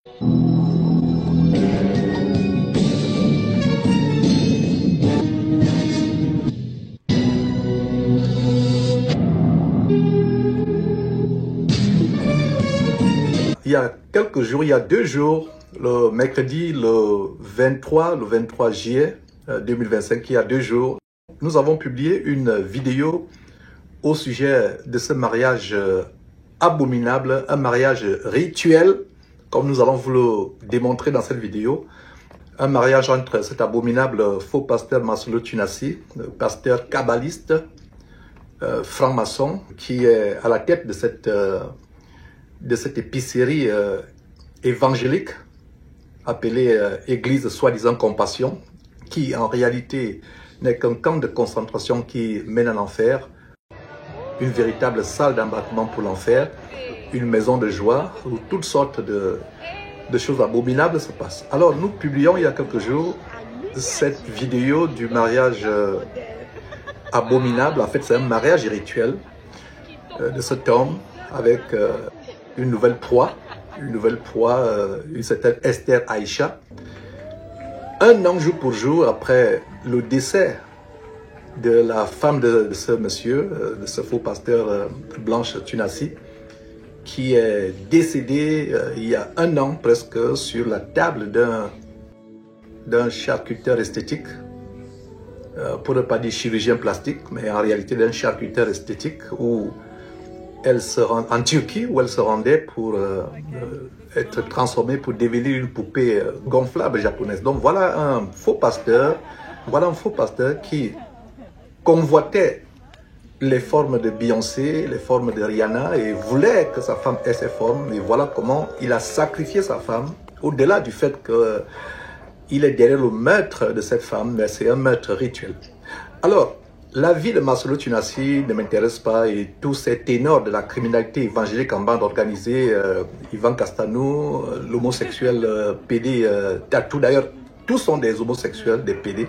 Il y a quelques jours, il y a 2 jours, le mercredi, le 23 juillet 2025, il y a 2 jours, nous avons publié une vidéo au sujet de ce mariage abominable, un mariage rituel, comme nous allons vous le démontrer dans cette vidéo. Un mariage entre cet abominable faux pasteur Masolo Tunasi, pasteur kabbaliste, franc-maçon, qui est à la tête de cette épicerie évangélique appelée Église soi-disant Compassion, qui en réalité n'est qu'un camp de concentration qui mène en enfer, une véritable salle d'embarquement pour l'enfer, une maison de joie où toutes sortes de choses abominables se passent. Alors nous publions il y a quelques jours cette vidéo du mariage abominable. En fait, c'est un mariage rituel de cet homme avec une nouvelle proie, une certaine Esther Aïcha. Un an jour pour jour après le décès de la femme de ce monsieur, de ce faux pasteur Blanche Tunasi, qui est décédée il y a un an presque sur la table d'un charcuteur esthétique, pour ne pas dire chirurgien plastique, mais en réalité d'un charcuteur esthétique où elle se rend en Turquie, où elle se rendait pour être transformée, pour devenir une poupée gonflable japonaise. Donc voilà un faux pasteur qui convoitait les formes de Beyoncé, les formes de Rihanna et voulait que sa femme ait ces formes. Et voilà comment il a sacrifié sa femme, au-delà du fait qu'il est derrière le meurtre de cette femme, mais c'est un meurtre rituel. Alors, la vie de Masolo Tunasi ne m'intéresse pas et tous ces ténors de la criminalité évangélique en bande organisée, Ivan Castanou, l'homosexuel PD Tatou, d'ailleurs, tous sont des homosexuels, des PD.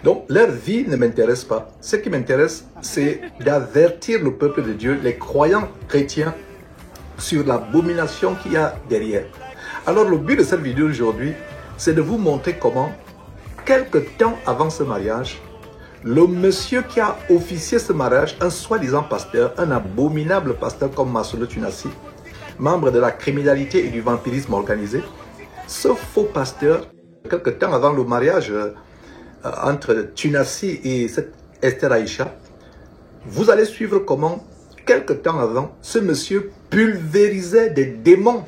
Donc, leur vie ne m'intéresse pas. Ce qui m'intéresse, c'est d'avertir le peuple de Dieu, les croyants chrétiens, sur l'abomination qu'il y a derrière. Alors, le but de cette vidéo aujourd'hui, c'est de vous montrer comment, quelque temps avant ce mariage, le monsieur qui a officié ce mariage, un soi-disant pasteur, un abominable pasteur comme Masolo Tunasi, membre de la criminalité et du vampirisme organisé, ce faux pasteur, quelque temps avant le mariage entre Tunasi et cette Esther Aïcha, vous allez suivre comment, quelque temps avant, ce monsieur pulvérisait des démons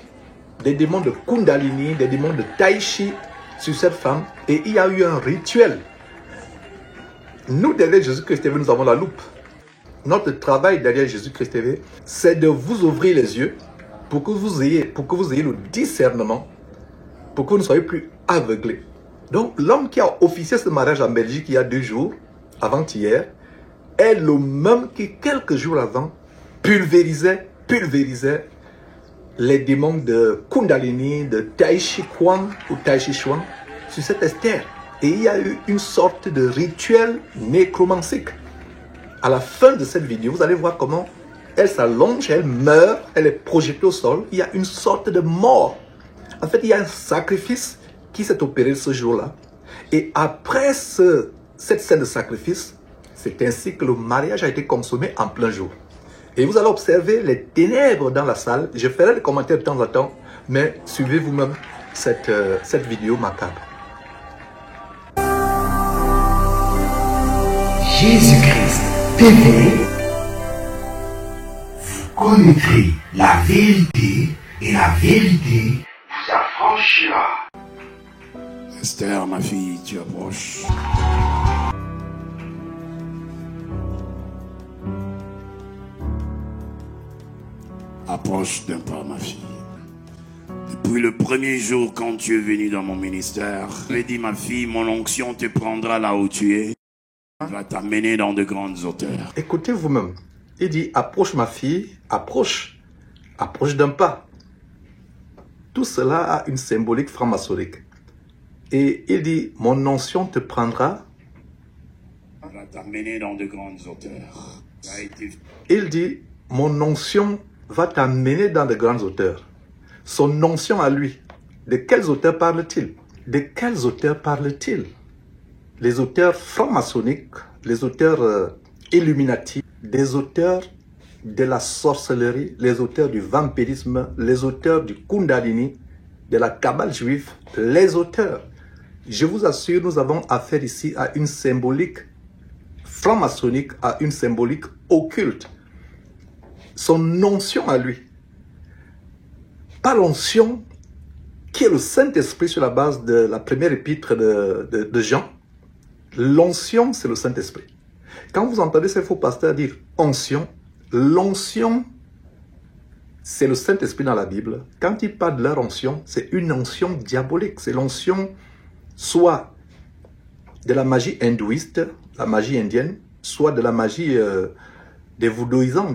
de Kundalini, des démons de Tai Chi sur cette femme, et il y a eu un rituel. Nous, derrière Jésus-Christ TV, nous avons la loupe. Notre travail derrière Jésus-Christ TV, c'est de vous ouvrir les yeux pour que vous ayez le discernement, pour que vous ne soyez plus aveuglés. Donc, l'homme qui a officié ce mariage en Belgique il y a 2 jours, avant-hier, est le même qui, quelques jours avant, pulvérisait les démons de Kundalini, de Tai Chi Chuan ou Tai Chi Chuan sur cette Esther. Et il y a eu une sorte de rituel nécromancique. À la fin de cette vidéo, vous allez voir comment elle s'allonge, elle meurt, elle est projetée au sol. Il y a une sorte de mort. En fait, il y a un sacrifice qui s'est opéré ce jour-là. Et après cette scène de sacrifice, c'est ainsi que le mariage a été consommé en plein jour. Et vous allez observer les ténèbres dans la salle. Je ferai des commentaires de temps en temps, mais suivez vous-même cette vidéo macabre. Jésus-Christ TV, vous connaîtrez la vérité et la vérité vous affranchira. Esther, ma fille, tu approches. Approche d'un pas, ma fille. Depuis le premier jour quand tu es venu dans mon ministère, j'ai dit, ma fille, mon onction te prendra là où tu es. Va t'amener dans de grandes hauteurs. Écoutez vous-même. Il dit, approche ma fille, approche d'un pas. Tout cela a une symbolique franc-maçonnique. Et il dit, mon onction te prendra. Va t'amener dans de grandes hauteurs. Il dit, mon onction va t'amener dans de grandes hauteurs. Son onction à lui De quels auteurs parle-t-il? De quels auteurs parle-t-il? Les auteurs francs-maçonniques, les auteurs illuminatifs, des auteurs de la sorcellerie, les auteurs du vampirisme, les auteurs du Kundalini, de la Kabbale juive, les auteurs. Je vous assure, nous avons affaire ici à une symbolique franc-maçonnique, à une symbolique occulte. Son onction à lui, pas l'onction qui est le Saint-Esprit sur la base de la première épître de Jean. L'onction, c'est le Saint-Esprit. Quand vous entendez ces faux pasteurs dire onction, l'onction, c'est le Saint-Esprit dans la Bible. Quand ils parlent de leur onction, c'est une onction diabolique. C'est l'onction soit de la magie hindouiste, la magie indienne, soit de la magie des vaudouisants,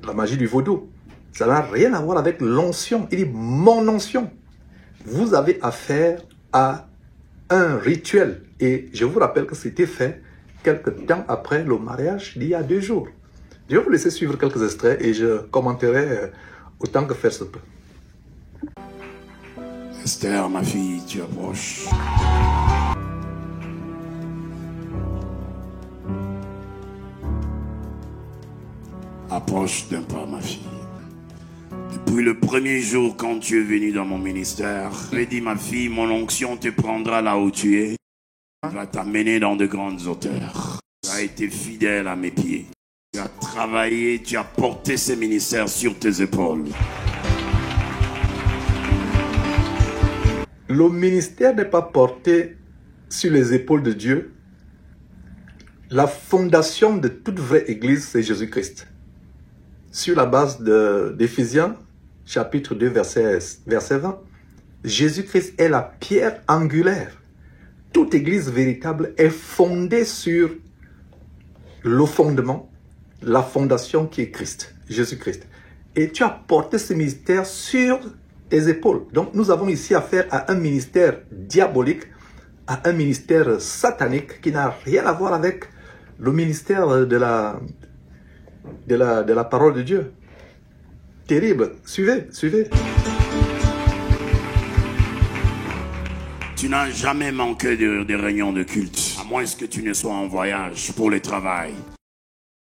la magie du vaudou. Ça n'a rien à voir avec l'onction. Il dit mon onction. Vous avez affaire à un rituel. Et je vous rappelle que c'était fait quelque temps après le mariage d'il y a 2 jours. Je vais vous laisser suivre quelques extraits et je commenterai autant que faire se peut. Esther, ma fille, tu approches. Approche d'un pas, ma fille. Depuis le premier jour quand tu es venu dans mon ministère, j'ai dit, ma fille, mon onction te prendra là où tu es. Va t'amener dans de grandes hauteurs. Tu as été fidèle à mes pieds. Tu as travaillé, tu as porté ces ministères sur tes épaules. Le ministère n'est pas porté sur les épaules de Dieu. La fondation de toute vraie église, c'est Jésus-Christ. Sur la base d'Éphésiens, chapitre 2, verset 20, Jésus-Christ est la pierre angulaire. Toute église véritable est fondée sur le fondement, la fondation qui est Christ, Jésus-Christ. Et tu as porté ce ministère sur tes épaules. Donc nous avons ici affaire à un ministère diabolique, à un ministère satanique qui n'a rien à voir avec le ministère de la parole de Dieu. Terrible. Suivez. Tu n'as jamais manqué de réunions de culte, à moins que tu ne sois en voyage pour le travail.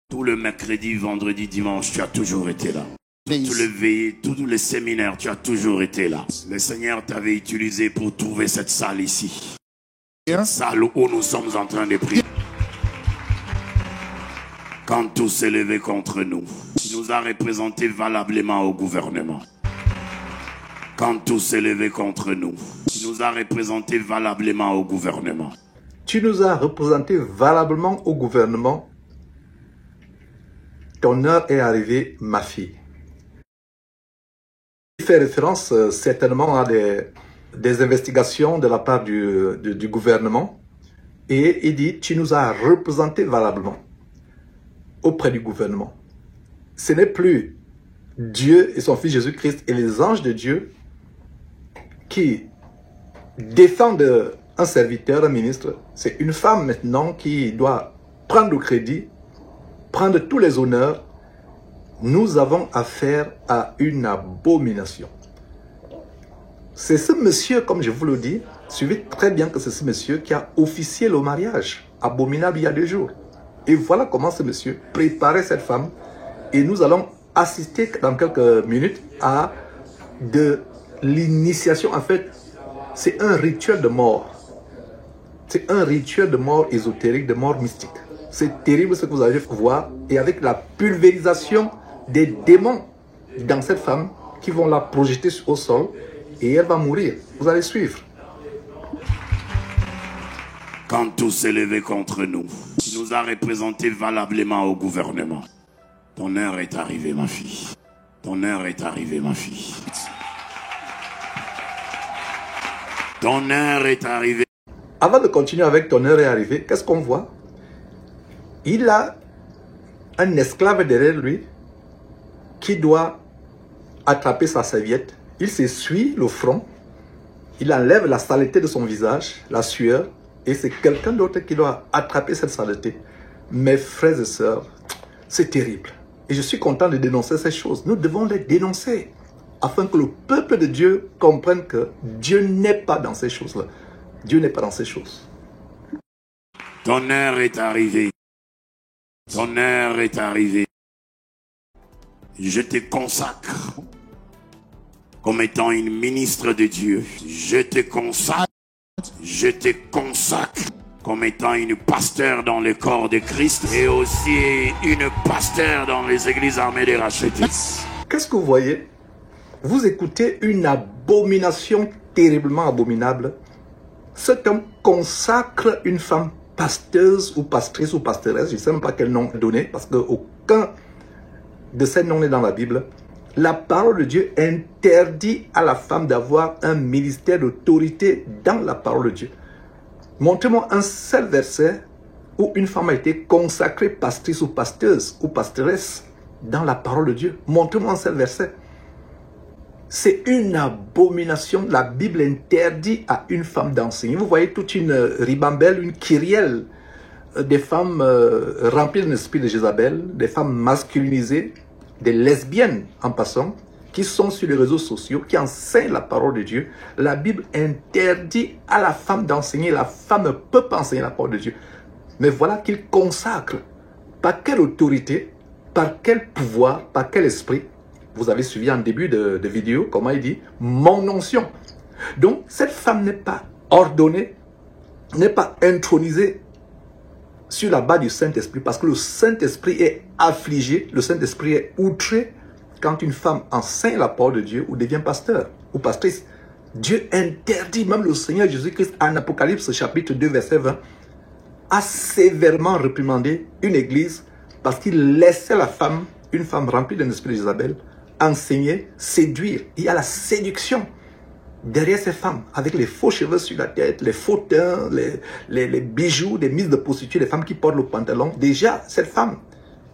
Tout le mercredi, vendredi, dimanche, tu as toujours été là. Tous les veillées, tous les séminaires, tu as toujours été là. Le Seigneur t'avait utilisé pour trouver cette salle ici. Une salle où nous sommes en train de prier. Quand tout s'est levé contre nous, il nous a représentés valablement au gouvernement. Quand tout s'est levé contre nous, il nous a représentés valablement au gouvernement. Tu nous as représentés valablement au gouvernement. Ton heure est arrivée, ma fille. Il fait référence certainement à des investigations de la part du gouvernement. Et il dit, tu nous as représentés valablement auprès du gouvernement. Ce n'est plus Dieu et son Fils Jésus-Christ et les anges de Dieu qui défendent un serviteur, un ministre. C'est une femme maintenant qui doit prendre le crédit, prendre tous les honneurs. Nous avons affaire à une abomination. C'est ce monsieur, comme je vous le dis, suivez très bien que c'est ce monsieur qui a officié le mariage abominable il y a 2 jours. Et voilà comment ce monsieur préparait cette femme. Et nous allons assister dans quelques minutes à de l'initiation. En fait, c'est un rituel de mort. C'est un rituel de mort ésotérique, de mort mystique. C'est terrible ce que vous allez voir. Et avec la pulvérisation des démons dans cette femme qui vont la projeter au sol et elle va mourir. Vous allez suivre. Quand tout s'est levé contre nous, il nous a représentés valablement au gouvernement. Ton heure est arrivée, ma fille. Ton heure est arrivée, ma fille. Ton heure est arrivée. Avant de continuer avec ton heure est arrivée, qu'est-ce qu'on voit? Il a un esclave derrière lui qui doit attraper sa serviette. Il s'essuie le front. Il enlève la saleté de son visage, la sueur. Et c'est quelqu'un d'autre qui doit attraper cette saleté. Mes frères et sœurs, c'est terrible. Et je suis content de dénoncer ces choses. Nous devons les dénoncer. afin que le peuple de Dieu comprenne que Dieu n'est pas dans ces choses-là. Dieu n'est pas dans ces choses. Ton heure est arrivée. Ton heure est arrivée. Je te consacre comme étant une ministre de Dieu. Je te consacre comme étant une pasteur dans le corps de Christ et aussi une pasteur dans les églises armées des rachetés. Qu'est-ce que vous voyez? Vous écoutez une abomination terriblement abominable. Cet homme consacre une femme pasteuse ou pastrice ou pastoresse, je ne sais même pas quel nom donner, parce qu'aucun de ces noms n'est dans la Bible. La parole de Dieu interdit à la femme d'avoir un ministère d'autorité dans la parole de Dieu. Montrez-moi un seul verset où une femme a été consacrée pastrice ou pasteuse ou pastoresse dans la parole de Dieu. Montrez-moi un seul verset. C'est une abomination. La Bible interdit à une femme d'enseigner. Vous voyez toute une ribambelle, une kyrielle des femmes remplies d'un esprit de Jézabel, des femmes masculinisées, des lesbiennes en passant, qui sont sur les réseaux sociaux, qui enseignent la parole de Dieu. La Bible interdit à la femme d'enseigner. La femme ne peut pas enseigner la parole de Dieu. Mais voilà qu'il consacre. Par quelle autorité, par quel pouvoir, par quel esprit? Vous avez suivi en début de vidéo, comment il dit, mon onction. Donc, cette femme n'est pas ordonnée, n'est pas intronisée sur la base du Saint-Esprit, parce que le Saint-Esprit est affligé, le Saint-Esprit est outré quand une femme enseigne la parole de Dieu ou devient pasteur ou pastrice. Dieu interdit, même le Seigneur Jésus-Christ en Apocalypse chapitre 2 verset 20, a sévèrement réprimandé une église parce qu'il laissait la femme, une femme remplie d'un esprit d'Isabelle, enseigner, séduire. Il y a la séduction derrière ces femmes, avec les faux cheveux sur la tête, les faux teints, les bijoux, des mises de prostituées, les femmes qui portent le pantalon. Déjà, cette femme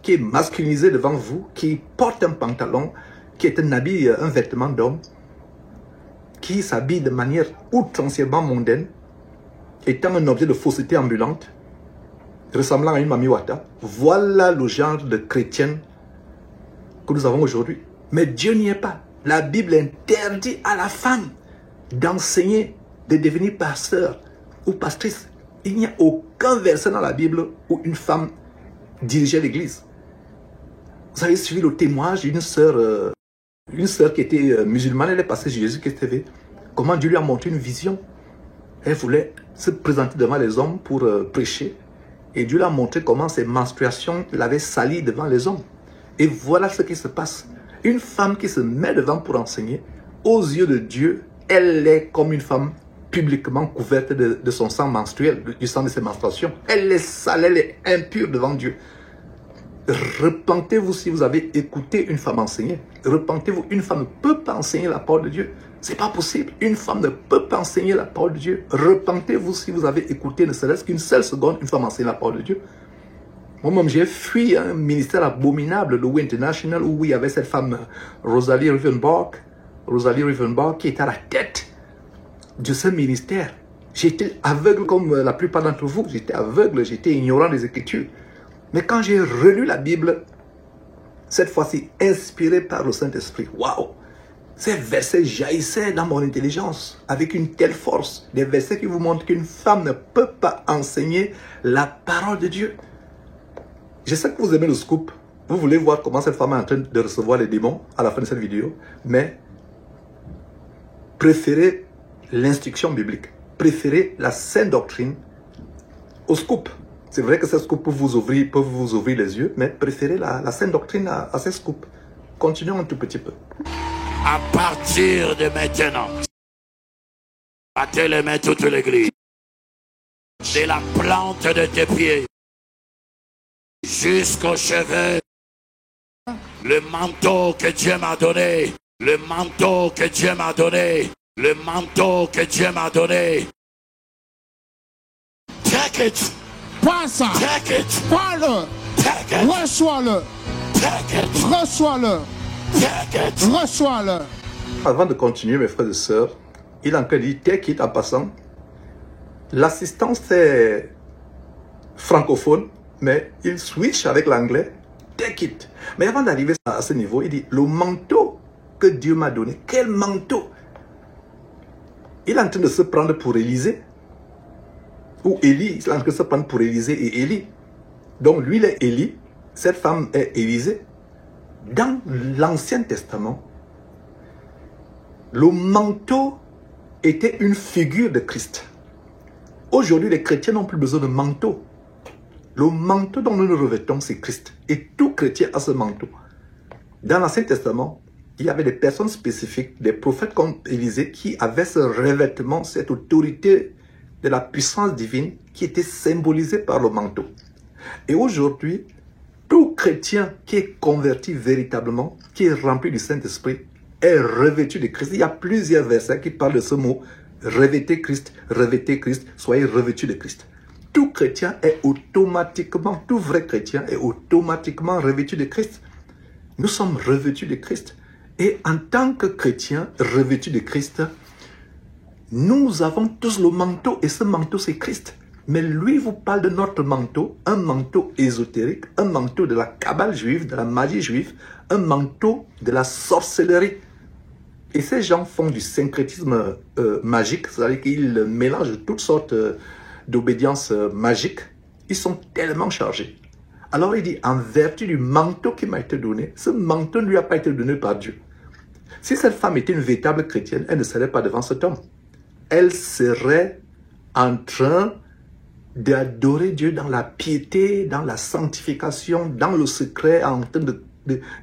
qui est masculinisée devant vous, qui porte un pantalon, qui est un habit, un vêtement d'homme, qui s'habille de manière outrancièrement mondaine, étant un objet de fausseté ambulante, ressemblant à une Mami Wata. Voilà le genre de chrétienne que nous avons aujourd'hui. Mais Dieu n'y est pas. La Bible interdit à la femme d'enseigner, de devenir pasteur ou pastrice. Il n'y a aucun verset dans la Bible où une femme dirigeait l'église. Vous avez suivi le témoignage d'une sœur qui était musulmane, elle est passée sur Jésus-Christ TV. Comment Dieu lui a montré une vision. Elle voulait se présenter devant les hommes pour prêcher. Et Dieu lui a montré comment ses menstruations l'avaient salie devant les hommes. Et voilà ce qui se passe. Une femme qui se met devant pour enseigner, aux yeux de Dieu, elle est comme une femme publiquement couverte de son sang menstruel, du sang de ses menstruations. Elle est sale, elle est impure devant Dieu. Repentez-vous si vous avez écouté une femme enseigner. Repentez-vous, une femme ne peut pas enseigner la parole de Dieu. C'est pas possible. Une femme ne peut pas enseigner la parole de Dieu. Repentez-vous si vous avez écouté ne serait-ce qu'une seule seconde une femme enseigner la parole de Dieu. Moi-même, j'ai fui un ministère abominable, le We International, où il y avait cette femme, Rosalie Rivenbark, qui était à la tête de ce ministère. J'étais aveugle comme la plupart d'entre vous. J'étais aveugle, j'étais ignorant des Écritures. Mais quand j'ai relu la Bible, cette fois-ci inspiré par le Saint-Esprit, waouh! Ces versets jaillissaient dans mon intelligence avec une telle force. Des versets qui vous montrent qu'une femme ne peut pas enseigner la parole de Dieu. Je sais que vous aimez le scoop. Vous voulez voir comment cette femme est en train de recevoir les démons à la fin de cette vidéo. Mais préférez l'instruction biblique. Préférez la sainte doctrine au scoop. C'est vrai que ce scoop peut vous ouvrir les yeux, mais préférez la sainte doctrine à ces scoops. Continuons un tout petit peu. À partir de maintenant, battez les mains toute l'église. De la plante de tes pieds jusqu'aux cheveux, le manteau que Dieu m'a donné, le manteau que Dieu m'a donné, le manteau que Dieu m'a donné. Take it. Prends ça. Take it. Prends-le. Take it. Reçois-le. Take it. Reçois-le. Take it. Reçois-le. Avant de continuer, mes frères et sœurs, il a encore dit take it en passant. L'assistance est francophone, mais il switch avec l'anglais. Take it. Mais avant d'arriver à ce niveau, il dit le manteau que Dieu m'a donné. Quel manteau! Il est en train de se prendre pour Élisée. Ou Élie, il est en train de se prendre pour Élisée et Élie. Donc lui, il est Élie. Cette femme est Élisée. Dans l'Ancien Testament, le manteau était une figure de Christ. Aujourd'hui, les chrétiens n'ont plus besoin de manteau. Le manteau dont nous nous revêtons, c'est Christ. Et tout chrétien a ce manteau. Dans l'Ancien Testament, il y avait des personnes spécifiques, des prophètes comme Élisée, qui avaient ce revêtement, cette autorité de la puissance divine qui était symbolisée par le manteau. Et aujourd'hui, tout chrétien qui est converti véritablement, qui est rempli du Saint-Esprit, est revêtu de Christ. Il y a plusieurs versets qui parlent de ce mot. Revêtez Christ, soyez revêtus de Christ. Tout chrétien est automatiquement, tout vrai chrétien est automatiquement revêtu de Christ. Nous sommes revêtus de Christ. Et en tant que chrétiens revêtus de Christ, nous avons tous le manteau, et ce manteau c'est Christ. Mais lui vous parle de notre manteau, un manteau ésotérique, un manteau de la cabale juive, de la magie juive, un manteau de la sorcellerie. Et ces gens font du syncrétisme magique, c'est-à-dire qu'ils mélangent toutes sortes d'obédiences magiques. Ils sont tellement chargés. Alors il dit, en vertu du manteau qui m'a été donné, ce manteau ne lui a pas été donné par Dieu. Si cette femme était une véritable chrétienne, elle ne serait pas devant cet homme. Elle serait en train d'adorer Dieu dans la piété, dans la sanctification, dans le secret, en train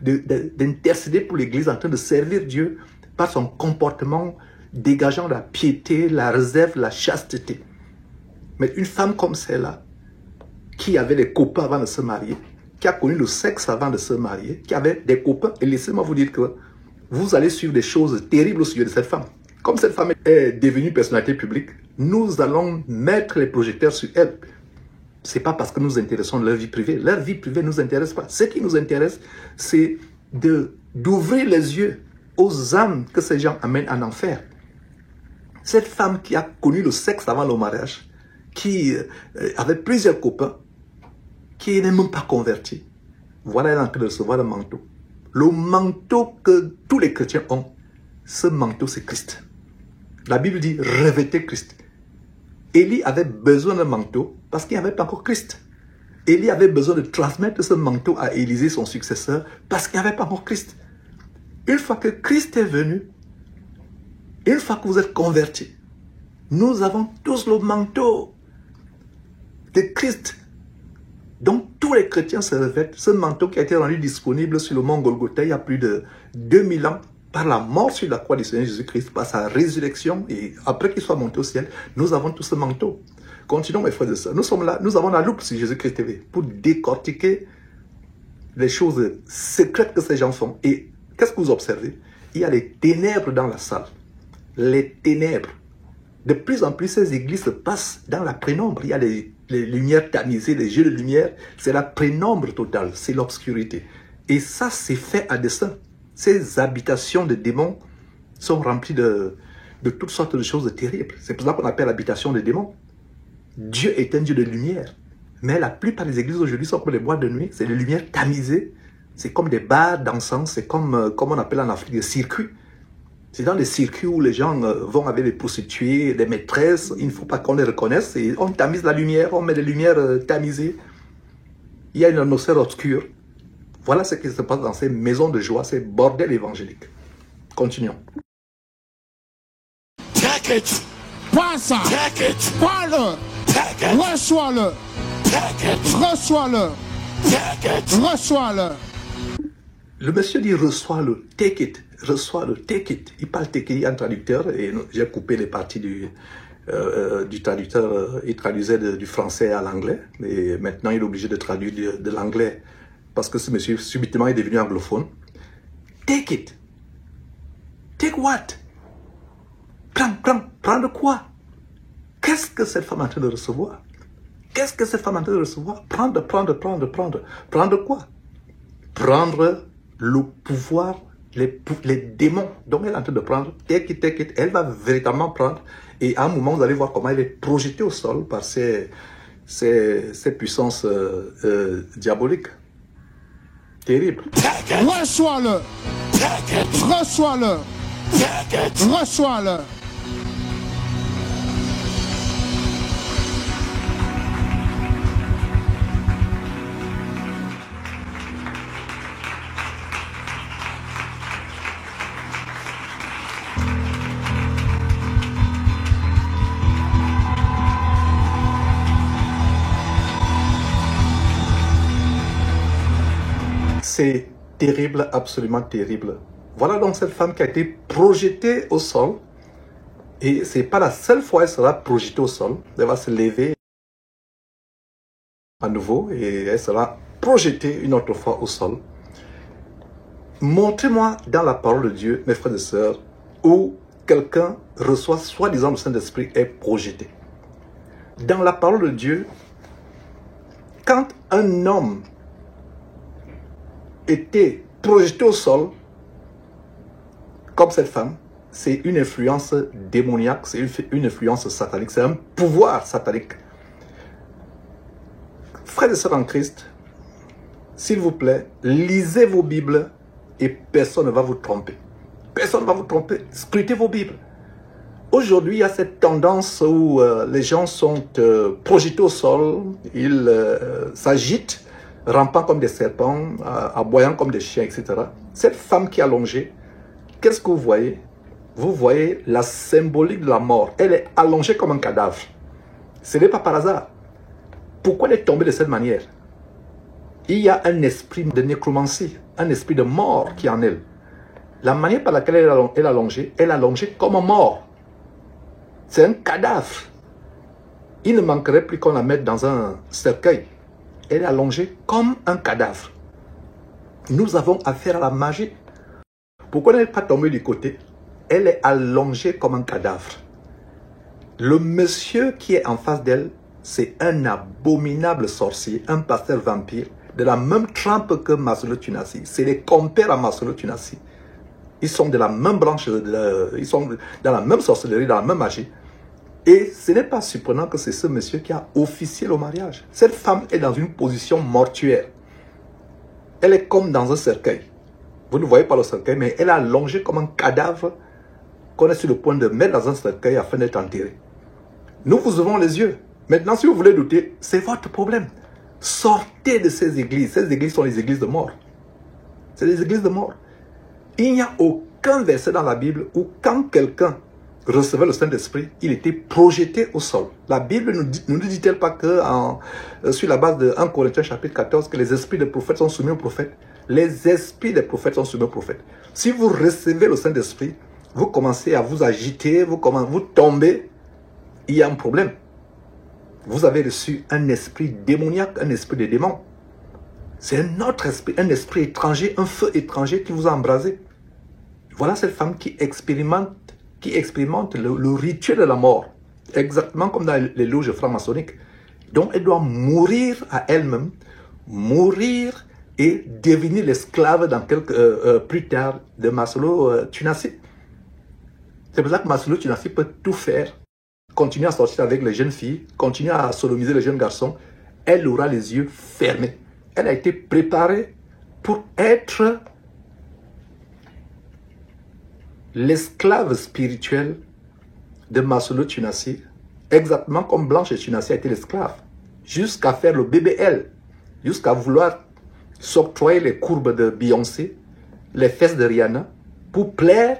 d'intercéder pour l'Église, en train de servir Dieu par son comportement dégageant la piété, la réserve, la chasteté. Mais une femme comme celle-là, qui avait des copains avant de se marier, qui a connu le sexe avant de se marier, qui avait des copains, et laissez-moi vous dire que vous allez suivre des choses terribles au sujet de cette femme. Comme cette femme est devenue personnalité publique, nous allons mettre les projecteurs sur elle. Ce n'est pas parce que nous nous intéressons de leur vie privée. Leur vie privée ne nous intéresse pas. Ce qui nous intéresse, c'est d'ouvrir les yeux aux âmes que ces gens amènent en enfer. Cette femme qui a connu le sexe avant le mariage, qui avait plusieurs copains, qui n'est même pas convertie, voilà, elle est en train de recevoir le manteau. Le manteau que tous les chrétiens ont, ce manteau c'est Christ. La Bible dit, revêtez Christ. Élie avait besoin d'un manteau parce qu'il n'y avait pas encore Christ. Élie avait besoin de transmettre ce manteau à Élisée, son successeur, parce qu'il n'y avait pas encore Christ. Une fois que Christ est venu, une fois que vous êtes convertis, nous avons tous le manteau de Christ. Donc tous les chrétiens se revêtent ce manteau qui a été rendu disponible sur le mont Golgotha il y a plus de 2000 ans, par la mort sur la croix du Seigneur Jésus-Christ, par sa résurrection, et après qu'il soit monté au ciel, nous avons tous ce manteau. Continuons mes frères et sœurs, nous sommes là, nous avons la loupe sur Jésus-Christ TV pour décortiquer les choses secrètes que ces gens font. Et qu'est-ce que vous observez? Il y a les ténèbres dans la salle, les ténèbres. De plus en plus, ces églises se passent dans la pénombre. Il y a les lumières tamisées, les jeux de lumière, c'est la pénombre totale, c'est l'obscurité. Et ça, c'est fait à dessein. Ces habitations de démons sont remplies de toutes sortes de choses terribles. C'est pour ça qu'on appelle l'habitation des démons. Dieu est un Dieu de lumière. Mais la plupart des églises aujourd'hui sont comme les boîtes de nuit. C'est des lumières tamisées. C'est comme des bars d'encens. C'est comme on appelle en Afrique des circuits. C'est dans les circuits où les gens vont avec des prostituées, des maîtresses. Il ne faut pas qu'on les reconnaisse. Et on tamise la lumière, on met des lumières tamisées. Il y a une atmosphère obscure. Voilà ce qui se passe dans ces maisons de joie, ces bordels évangéliques. Continuons. Take it. Prends ça. Take it. Prends-le. Take it. Reçois-le. Take it. Reçois-le. Take it. Reçois-le. Le monsieur dit reçois-le, take it, reçois-le, take it. Il parle take it, il y a un traducteur et j'ai coupé les parties du traducteur. Il traduisait du français à l'anglais, mais maintenant il est obligé de traduire de l'anglais parce que ce monsieur subitement est devenu anglophone. Take it. Take what? Prends de quoi? Qu'est-ce que cette femme est en train de recevoir? Qu'est-ce que cette femme est en train de recevoir? Prendre quoi? Prendre le pouvoir, les démons dont elle est en train de prendre. Take it, elle va véritablement prendre. Et à un moment, vous allez voir comment elle est projetée au sol par ces puissances diaboliques. Terrible. Reçois-le. Reçois-le. Reçois-le. C'est terrible, absolument terrible. Voilà donc cette femme qui a été projetée au sol. Et ce n'est pas la seule fois qu'elle sera projetée au sol. Elle va se lever à nouveau et elle sera projetée une autre fois au sol. Montrez-moi dans la parole de Dieu, mes frères et sœurs, où quelqu'un reçoit soi-disant le Saint-Esprit et est projeté. Dans la parole de Dieu, quand un homme était projeté au sol, comme cette femme, c'est une influence démoniaque, c'est une influence satanique, c'est un pouvoir satanique. Frères et sœurs en Christ, s'il vous plaît, lisez vos Bibles et personne ne va vous tromper. Personne ne va vous tromper. Scrutez vos Bibles. Aujourd'hui, il y a cette tendance où les gens sont projetés au sol, ils s'agitent, rampant comme des serpents, aboyant comme des chiens, etc. Cette femme qui est allongée, qu'est-ce que vous voyez? Vous voyez la symbolique de la mort. Elle est allongée comme un cadavre. Ce n'est pas par hasard. Pourquoi elle est tombée de cette manière? Il y a un esprit de nécromancie, un esprit de mort qui est en elle. La manière par laquelle elle est allongée comme un mort. C'est un cadavre. Il ne manquerait plus qu'on la mette dans un cercueil. Elle est allongée comme un cadavre. Nous avons affaire à la magie. Pourquoi elle n'est pas tombée du côté? Elle est allongée comme un cadavre. Le monsieur qui est en face d'elle, c'est un abominable sorcier, un pasteur vampire, de la même trempe que Maslow Tunasi. C'est les compères à Maslow Tunasi. Ils sont de la même branche, ils sont dans la même sorcellerie, dans la même magie. Et ce n'est pas surprenant que c'est ce monsieur qui a officié le mariage. Cette femme est dans une position mortuaire. Elle est comme dans un cercueil. Vous ne voyez pas le cercueil, mais elle est allongée comme un cadavre qu'on est sur le point de mettre dans un cercueil afin d'être enterré. Nous vous ouvrons les yeux. Maintenant, si vous voulez douter, c'est votre problème. Sortez de ces églises. Ces églises sont les églises de mort. C'est des églises de mort. Il n'y a aucun verset dans la Bible où quand quelqu'un recevait le Saint-Esprit, il était projeté au sol. La Bible ne nous dit-elle pas que sur la base de 1 Corinthiens chapitre 14, que les esprits des prophètes sont soumis aux prophètes? Les esprits des prophètes sont soumis aux prophètes. Si vous recevez le Saint-Esprit, vous commencez à vous agiter, vous tombez, il y a un problème. Vous avez reçu un esprit démoniaque, un esprit de démon. C'est un autre esprit, un esprit étranger, un feu étranger qui vous a embrasé. Voilà cette femme qui expérimente le rituel de la mort, exactement comme dans les loges franc-maçonniques. Donc elle doit mourir à elle-même, mourir et devenir l'esclave dans plus tard de Maslow Tunasi. C'est pour ça que Maslow Tunasi peut tout faire, continuer à sortir avec les jeunes filles, continuer à sodomiser les jeunes garçons. Elle aura les yeux fermés. Elle a été préparée pour être l'esclave spirituel de Maslow Tunasi, exactement comme Blanche Tunasi a été l'esclave, jusqu'à faire le BBL, jusqu'à vouloir s'octroyer les courbes de Beyoncé, les fesses de Rihanna, pour plaire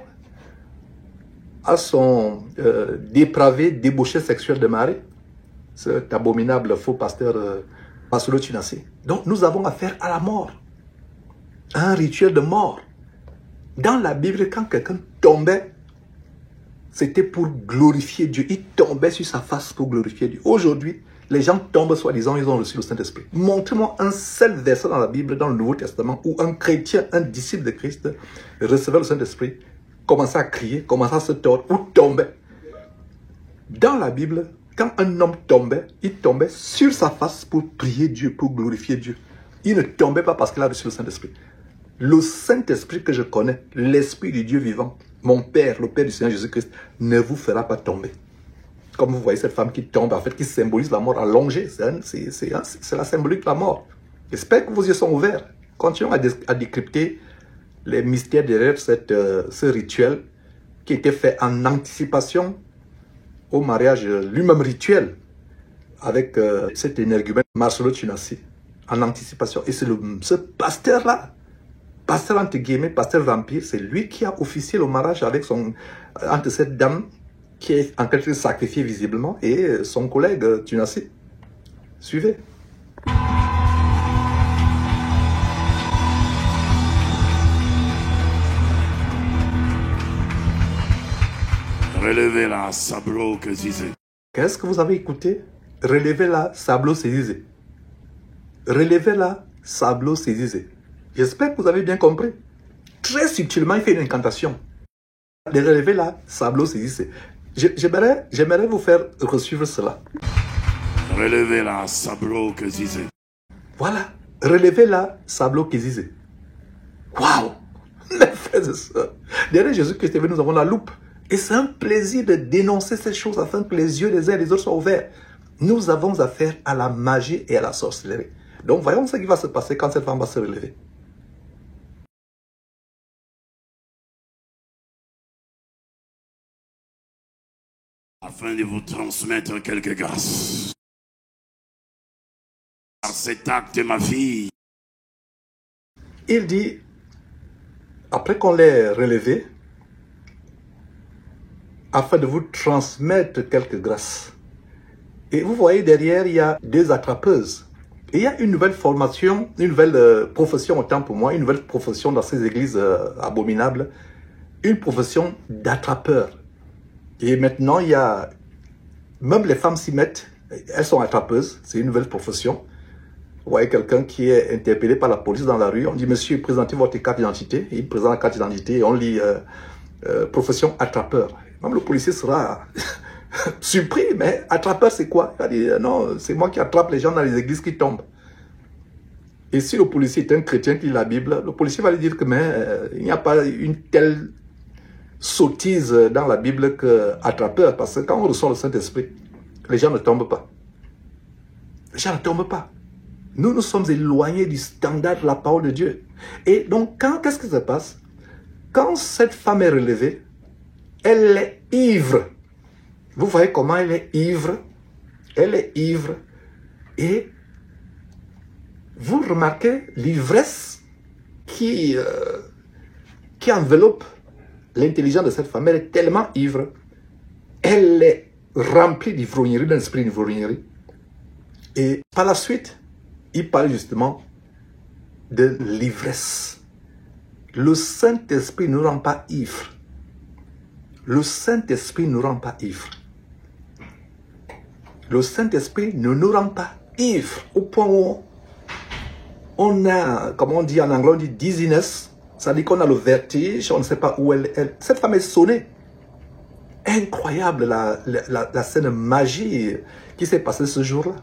à son dépravé débauché sexuel de mari, cet abominable faux pasteur Maslow Tunasi. Donc nous avons affaire à la mort, à un rituel de mort. Dans la Bible, quand quelqu'un tombait, c'était pour glorifier Dieu. Il tombait sur sa face pour glorifier Dieu. Aujourd'hui, les gens tombent soi-disant, ils ont reçu le Saint-Esprit. Montrez-moi un seul verset dans la Bible, dans le Nouveau Testament, où un chrétien, un disciple de Christ, recevait le Saint-Esprit, commençait à crier, commençait à se tordre, ou tombait. Dans la Bible, quand un homme tombait, il tombait sur sa face pour prier Dieu, pour glorifier Dieu. Il ne tombait pas parce qu'il a reçu le Saint-Esprit. Le Saint-Esprit que je connais, l'Esprit du Dieu vivant, mon Père, le Père du Seigneur Jésus-Christ, ne vous fera pas tomber. Comme vous voyez cette femme qui tombe, en fait, qui symbolise la mort allongée. C'est la symbolique de la mort. J'espère que vos yeux sont ouverts. Continuons à décrypter les mystères derrière ce rituel qui était fait en anticipation au mariage, lui-même rituel, avec cet énergumène Marcello Tunasi, en anticipation. Et c'est ce pasteur-là, pasteur entre guillemets, pasteur vampire, c'est lui qui a officié le mariage avec entre cette dame qui est en quelque sorte sacrifiée visiblement et son collègue Tunasi. Suivez. Relevez-la, Sablo Kezizé. Qu'est-ce que vous avez écouté? Relevez-la, Sablo Kezizé. Relevez-la, Sablo Kezizé. J'espère que vous avez bien compris. Très subtilement, il fait une incantation. De relever-la, Sablo Kezizé. J'aimerais vous faire resuivre cela. Relevez-la, Sablo Kezizé. Voilà. Relevez-la, Sablo Kezizé. Waouh! Mes frères et sœurs. Derrière Jésus-Christ, nous avons la loupe. Et c'est un plaisir de dénoncer ces choses afin que les yeux des uns et des autres soient ouverts. Nous avons affaire à la magie et à la sorcellerie. Donc voyons ce qui va se passer quand cette femme va se relever. Afin de vous transmettre quelques grâces. Par cet acte, ma fille. Il dit, après qu'on l'ait relevée, afin de vous transmettre quelques grâces. Et vous voyez derrière, il y a deux attrapeuses. Et il y a une nouvelle formation, une nouvelle profession, autant pour moi, une nouvelle profession dans ces églises abominables, une profession d'attrapeur. Et maintenant, il y a, même les femmes s'y mettent, elles sont attrapeuses, c'est une nouvelle profession. Vous voyez quelqu'un qui est interpellé par la police dans la rue, on dit, monsieur, présentez votre carte d'identité. Il présente la carte d'identité et on lit profession attrapeur. Même le policier sera surpris, mais attrapeur c'est quoi? Il va dire, non, c'est moi qui attrape les gens dans les églises qui tombent. Et si le policier est un chrétien qui lit la Bible, le policier va lui dire que il n'y a pas une telle sottise dans la Bible que attrapeur, parce que quand on reçoit le Saint-Esprit, les gens ne tombent pas. Les gens ne tombent pas. Nous nous sommes éloignés du standard de la parole de Dieu. Et donc, qu'est-ce qui se passe? Quand cette femme est relevée, elle est ivre. Vous voyez comment elle est ivre? Elle est ivre. Et vous remarquez l'ivresse qui enveloppe l'intelligence de cette femme. Elle est tellement ivre. Elle est remplie d'ivrognerie, d'un esprit d'ivrognerie. Et par la suite, il parle justement de l'ivresse. Le Saint-Esprit ne nous rend pas ivre. Le Saint-Esprit ne nous rend pas ivre. Le Saint-Esprit ne nous rend pas ivre. Au point où on a, comme on dit en anglais, on dit dizziness. Ça dit qu'on a le vertige, on ne sait pas où elle. Cette femme est sonnée. Incroyable la scène magie qui s'est passée ce jour-là.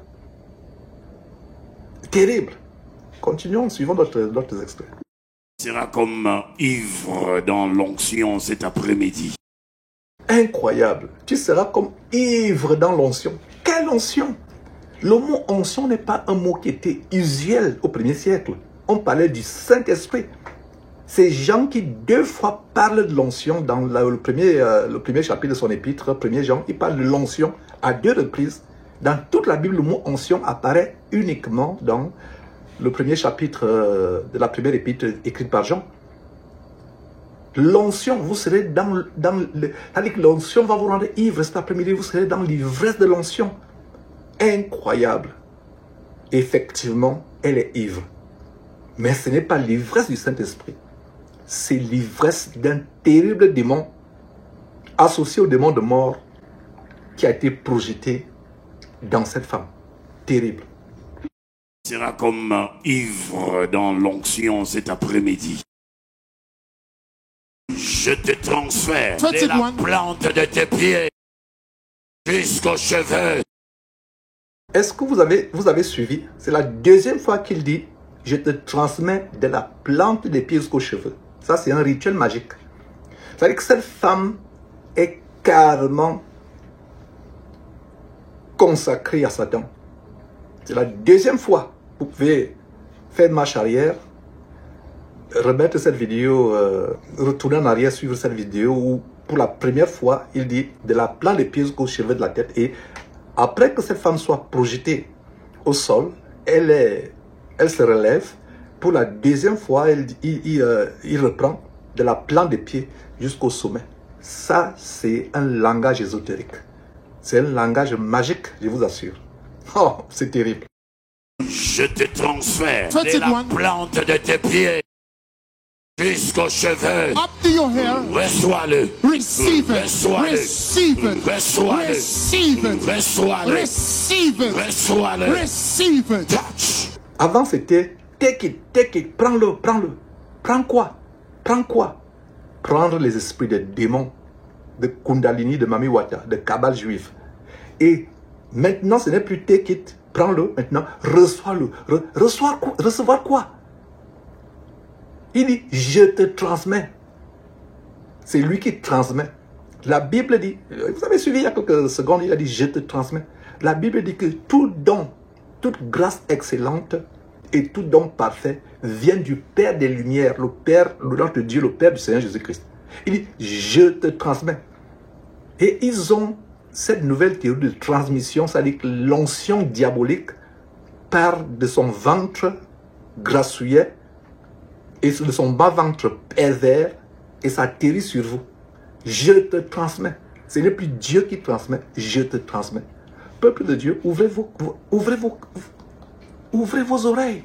Terrible. Continuons, suivons d'autres extraits. Tu seras comme ivre dans l'onction cet après-midi. Incroyable. Tu seras comme ivre dans l'onction. Quelle onction? Le mot onction n'est pas un mot qui était usuel au 1er siècle. On parlait du Saint-Esprit. Ces gens qui 2 fois parlent de l'onction dans le premier chapitre de son épître, 1er Jean, il parle de l'onction à 2 reprises. Dans toute la Bible, le mot onction apparaît uniquement dans le premier chapitre de la première épître écrite par Jean. L'onction, vous serez dans le... C'est-à-dire que l'onction va vous rendre ivre cet après-midi, vous serez dans l'ivresse de l'onction. Incroyable. Effectivement, elle est ivre. Mais ce n'est pas l'ivresse du Saint-Esprit. C'est l'ivresse d'un terrible démon associé au démon de mort qui a été projeté dans cette femme. Terrible. Tu seras comme ivre dans l'onction cet après-midi. Je te transfère de la plante de tes pieds jusqu'aux cheveux. Est-ce que vous avez suivi? C'est la 2e fois qu'il dit « Je te transmets de la plante des pieds jusqu'aux cheveux ». Ça, c'est un rituel magique. C'est-à-dire que cette femme est carrément consacrée à Satan. C'est la 2e fois. Vous pouvez faire marche arrière. remettre cette vidéo, retourner en arrière, suivre cette vidéo où, pour la première fois, il dit de la plante des pieds jusqu'aux cheveux de la tête. Et après que cette femme soit projetée au sol, elle se relève. Pour la deuxième fois, il reprend de la plante des pieds jusqu'au sommet. Ça, c'est un langage ésotérique. C'est un langage magique, je vous assure. Oh, c'est terrible. Je te transfère de la plante de tes pieds jusqu'aux cheveux. Up to your hair. Reçois-le. Receive it. Reçois-le. Receive it. Reçois-le. Receive it. Reçois-le. Receive it. Reçois-le. Receive it. Touch. Avant, c'était take it, prends-le, prends-le. Prends quoi? Prends quoi? Prendre les esprits des démons, de Kundalini, de Mami Wata, de Kabbale juif. Et maintenant, ce n'est plus take it, prends-le. Maintenant, reçois-le. Recevoir quoi? Il dit, je te transmets. C'est lui qui transmet. La Bible dit, vous avez suivi il y a quelques secondes, il a dit, je te transmets. La Bible dit que tout don, toute grâce excellente et tout don parfait vient du Père des Lumières, le Père, notre Dieu, le Père du Seigneur Jésus-Christ. Il dit, je te transmets. Et ils ont cette nouvelle théorie de transmission, c'est-à-dire que l'onction diabolique part de son ventre grassouillet et de son bas-ventre pervers et ça atterrit sur vous. Je te transmets. Ce n'est plus Dieu qui transmet, je te transmets. Peuple de Dieu, ouvrez vos oreilles.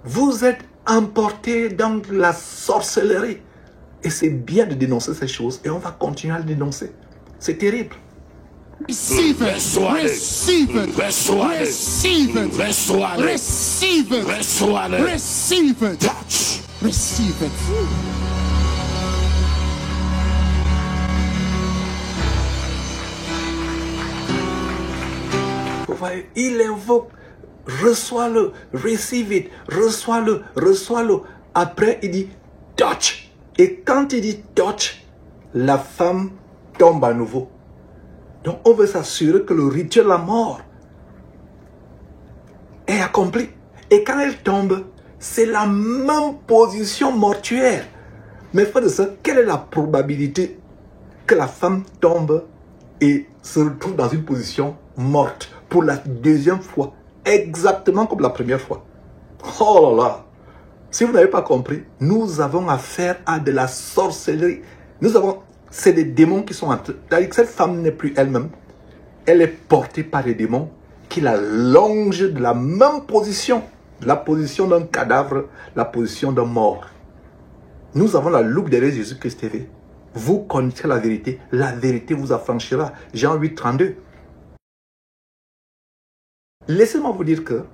Vous êtes emportés dans la sorcellerie. Et c'est bien de dénoncer ces choses et on va continuer à le dénoncer. C'est terrible. Receive it. Receive it. Receive it. Receive it. Receive it. Touch. Receive it. Vous voyez, il invoque, reçois-le, receive it, reçois-le, reçois-le. Après, il dit touch. Et quand il dit touch, la femme tombe à nouveau. Donc, on veut s'assurer que le rituel de la mort est accompli. Et quand elle tombe, c'est la même position mortuaire. Mais frère de ça, quelle est la probabilité que la femme tombe et se retrouve dans une position morte pour la deuxième fois, exactement comme la première fois? Oh là là! Si vous n'avez pas compris, nous avons affaire à de la sorcellerie. C'est des démons qui sont entre. C'est-à-dire que cette femme n'est plus elle-même. Elle est portée par des démons qui la longent de la même position. La position d'un cadavre, la position d'un mort. Nous avons la loupe derrière Jésus-Christ TV. Vous connaissez la vérité vous affranchira. Jean 8, 32. Laissez-moi vous dire que,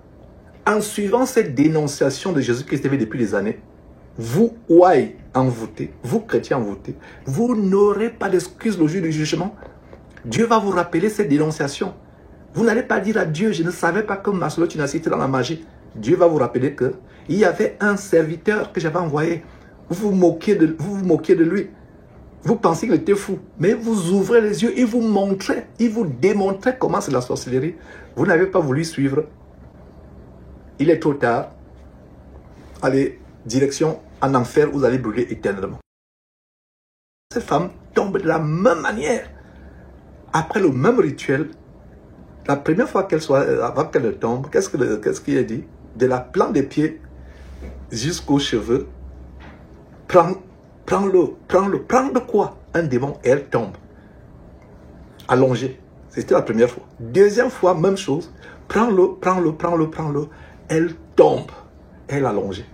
en suivant cette dénonciation de Jésus-Christ TV depuis des années, vous, ouailles envoûtés, vous, chrétiens envoûtés, vous n'aurez pas d'excuse le jour du jugement. Dieu va vous rappeler cette dénonciation. Vous n'allez pas dire à Dieu, je ne savais pas que Maslow tu n'as cité dans la magie. Dieu va vous rappeler que il y avait un serviteur que j'avais envoyé. Vous vous moquiez de lui. Vous pensez qu'il était fou. Mais vous ouvrez les yeux, il vous montrait, il vous démontrait comment c'est la sorcellerie. Vous n'avez pas voulu suivre. Il est trop tard. Allez, direction en enfer, vous allez brûler éternellement. Cette femme tombe de la même manière. Après le même rituel, la première fois avant qu'elle tombe, qu'est-ce qu'il a dit? De la plante des pieds jusqu'aux cheveux, prends-le. Prends de quoi? Un démon, et elle tombe. Allongée. C'était la première fois. Deuxième fois, même chose. Prends-le. Elle tombe. Elle est allongée.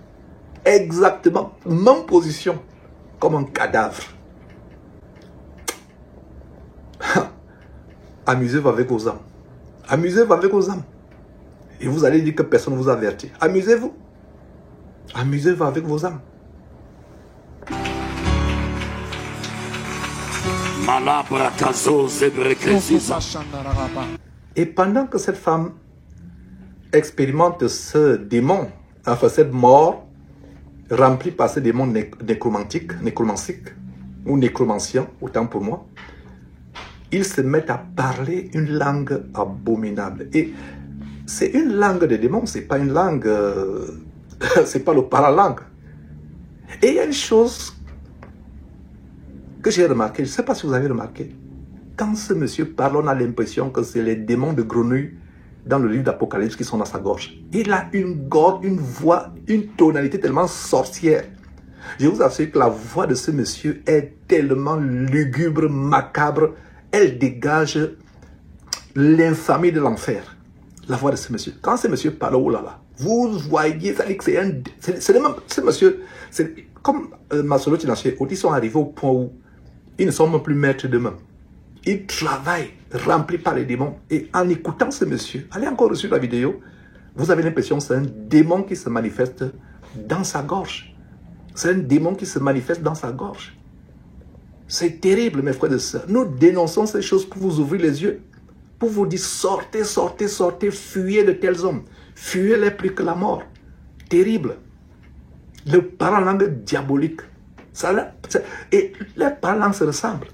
Exactement, même position, comme un cadavre. Amusez-vous avec vos âmes. Amusez-vous avec vos âmes. Et vous allez dire que personne ne vous avertit. Amusez-vous. Amusez-vous avec vos âmes. Et pendant que cette femme expérimente ce démon, enfin cette mort, remplie par ce démon nécromantique, ou nécromancien, autant pour moi, ils se mettent à parler une langue abominable. Et c'est une langue de démon, c'est pas une langue, c'est pas le paralangue. Et il y a une chose que j'ai remarqué, je ne sais pas si vous avez remarqué. Quand ce monsieur parle, on a l'impression que c'est les démons de grenouille dans le livre d'Apocalypse qui sont dans sa gorge. Il a une gorge, une voix, une tonalité tellement sorcière. Je vous assure que la voix de ce monsieur est tellement lugubre, macabre. Elle dégage l'infamie de l'enfer. La voix de ce monsieur. Quand ce monsieur parle, oh là là, vous voyez, ça dit que c'est un... C'est le même... Ce monsieur, comme Masolo Tinaché, ils sont arrivés au point où ils ne sont même plus maîtres d'eux-mêmes. Ils travaillent, remplis par les démons. Et en écoutant ce monsieur, allez encore sur la vidéo, vous avez l'impression que c'est un démon qui se manifeste dans sa gorge. C'est un démon qui se manifeste dans sa gorge. C'est terrible, mes frères et sœurs. Nous dénonçons ces choses pour vous ouvrir les yeux. Pour vous dire, sortez, sortez, sortez, fuyez de tels hommes. Fuyez-les plus que la mort. Terrible. Le parlant langue diabolique. Et les parlant langue se ressemblent.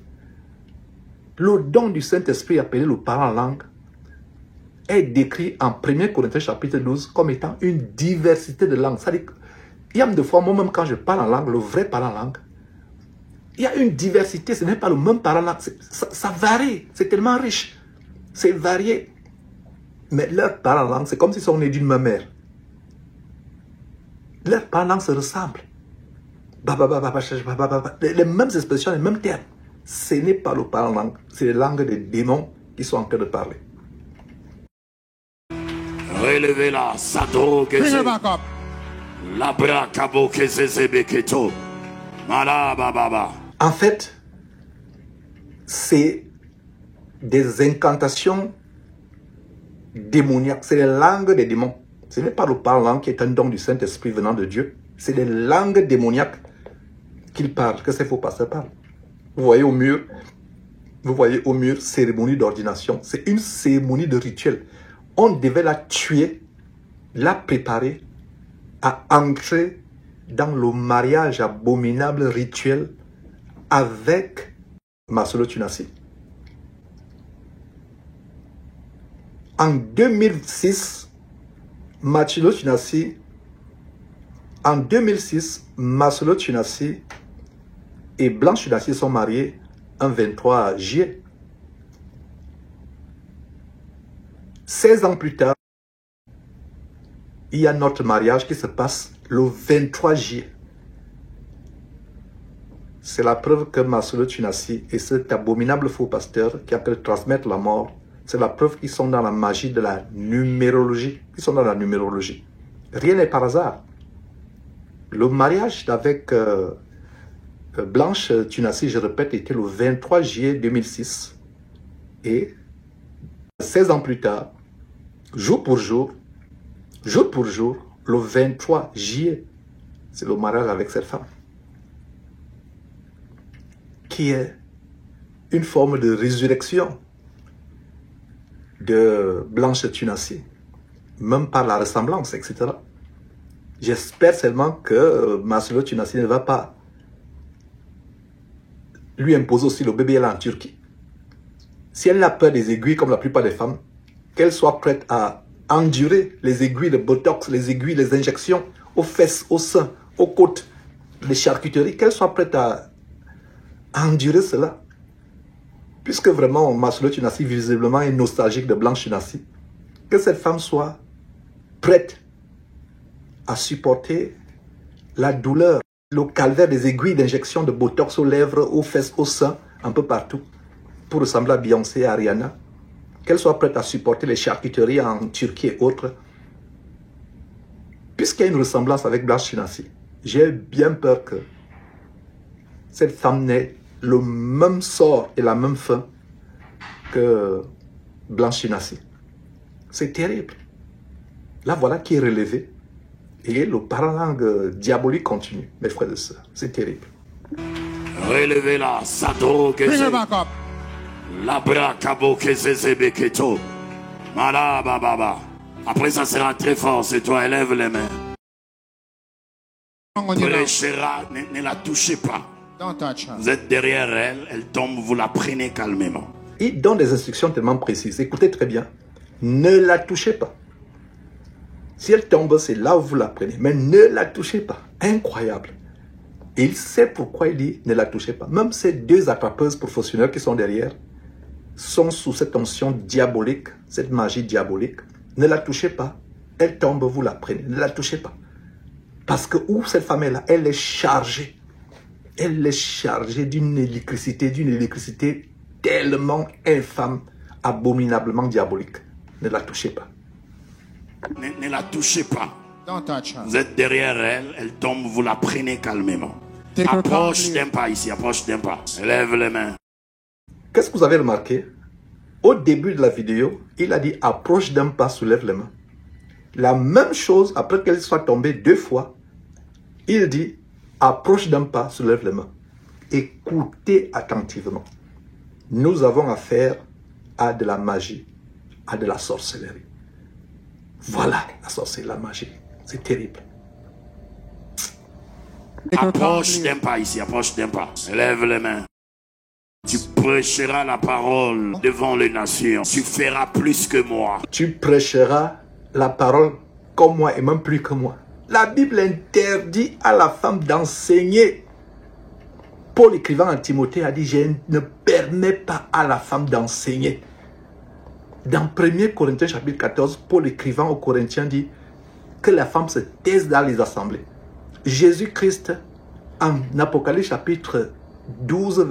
Le don du Saint-Esprit appelé le parlant langue est décrit en 1 Corinthiens chapitre 12 comme étant une diversité de langues. C'est-à-dire il y a des fois, moi-même quand je parle en langue, le vrai parlant langue, il y a une diversité, ce n'est pas le même parlant langue. Ça varie, c'est tellement riche. C'est varié. Mais leur parlant langue, c'est comme si on est d'une même mère. Leurs parlant langue se ressemblent. Les mêmes expressions, les mêmes termes. Ce n'est pas le parlant langue, c'est les langues des démons qui sont en train de parler. Relevez-la, Sadoro Bring her back up. Labra Kabo Kezebeketo. Malababa. En fait, c'est des incantations démoniaques. C'est les langues des démons. Ce n'est pas le parlant qui est un don du Saint-Esprit venant de Dieu. C'est des langues démoniaques qu'il parle, que ces faux pasteurs parlent. Vous voyez au mur, cérémonie d'ordination. C'est une cérémonie de rituel. On devait la tuer, la préparer à entrer dans le mariage abominable rituel avec Masolo Tunasi. En 2006, Masolo Tunasi et Blanche Tunasi sont mariés un 23 juillet. 16 ans plus tard, il y a notre mariage qui se passe le 23 juillet. C'est la preuve que Masolo Tunasi et cet abominable faux pasteur qui a pu transmettre la mort, c'est la preuve qu'ils sont dans la magie de la numérologie. Ils sont dans la numérologie. Rien n'est par hasard. Le mariage avec Blanche Tunasi, je répète, était le 23 juillet 2006. Et 16 ans plus tard, jour pour jour, le 23 juillet, c'est le mariage avec cette femme. Qui est une forme de résurrection de Blanche Tunasi, même par la ressemblance, etc. J'espère seulement que Masolo Tunasi ne va pas lui imposer aussi le bébé là en Turquie. Si elle n'a peur des aiguilles comme la plupart des femmes, qu'elle soit prête à endurer les aiguilles de botox, les aiguilles, les injections aux fesses, aux seins, aux côtes, les charcuteries, qu'elle soit prête à endurer cela. Puisque vraiment Masolo Tunasi visiblement est nostalgique de Blanche Tunasi, que cette femme soit prête à supporter la douleur, le calvaire des aiguilles d'injection de botox aux lèvres, aux fesses, aux seins, un peu partout, pour ressembler à Beyoncé et à Rihanna, qu'elle soit prête à supporter les charcuteries en Turquie et autres, puisqu'il y a une ressemblance avec Blanche Tunasi, j'ai bien peur que cette femme n'ait le même sort et la même fin que Blanche Tunasi. C'est terrible. Là, voilà qui est relevé. Et le parlant diabolique continue, mes frères et sœurs. C'est terrible. Relevez-la, Sadoro Bring her back up. Labra Kabo Kezebeketo. Malababa. Après, ça sera très fort, c'est toi, élève les mains. On you now. Prêchera, ne la touchez pas. Don't touch her. Vous êtes derrière elle, elle tombe, vous la prenez calmement. Il donne des instructions tellement précises. Écoutez très bien. Ne la touchez pas. Si elle tombe, c'est là où vous la prenez. Mais ne la touchez pas. Incroyable. Et il sait pourquoi il dit ne la touchez pas. Même ces deux attrapeuses professionnelles qui sont derrière sont sous cette onction diabolique, cette magie diabolique. Ne la touchez pas. Elle tombe, vous la prenez. Ne la touchez pas. Parce que où cette femme est là, elle est chargée. Elle est chargée d'une électricité tellement infâme, abominablement diabolique. Ne la touchez pas. Ne la touchez pas. Don't touch her. Vous êtes derrière elle, elle tombe, vous la prenez calmement. Take her Approche calmly. d'un pas ici, approche d'un pas. Lève les mains. Qu'est-ce que vous avez remarqué? Au début de la vidéo, il a dit approche d'un pas, soulève les mains. La même chose, après qu'elle soit tombée 2 fois, il dit approche d'un pas, soulève les mains. Écoutez attentivement. Nous avons affaire à de la magie, à de la sorcellerie. Voilà la sorcellerie, la magie. C'est terrible. Take her Approche calmly. d'un pas ici, approche d'un pas. Lève les mains. Tu prêcheras la parole devant les nations. Tu feras plus que moi. Tu prêcheras la parole comme moi et même plus que moi. La Bible interdit à la femme d'enseigner. Paul écrivant à Timothée a dit, je ne permets pas à la femme d'enseigner. Dans 1 Corinthiens chapitre 14, Paul écrivant aux Corinthiens dit que la femme se taise dans les assemblées. Jésus-Christ, en Apocalypse chapitre 12,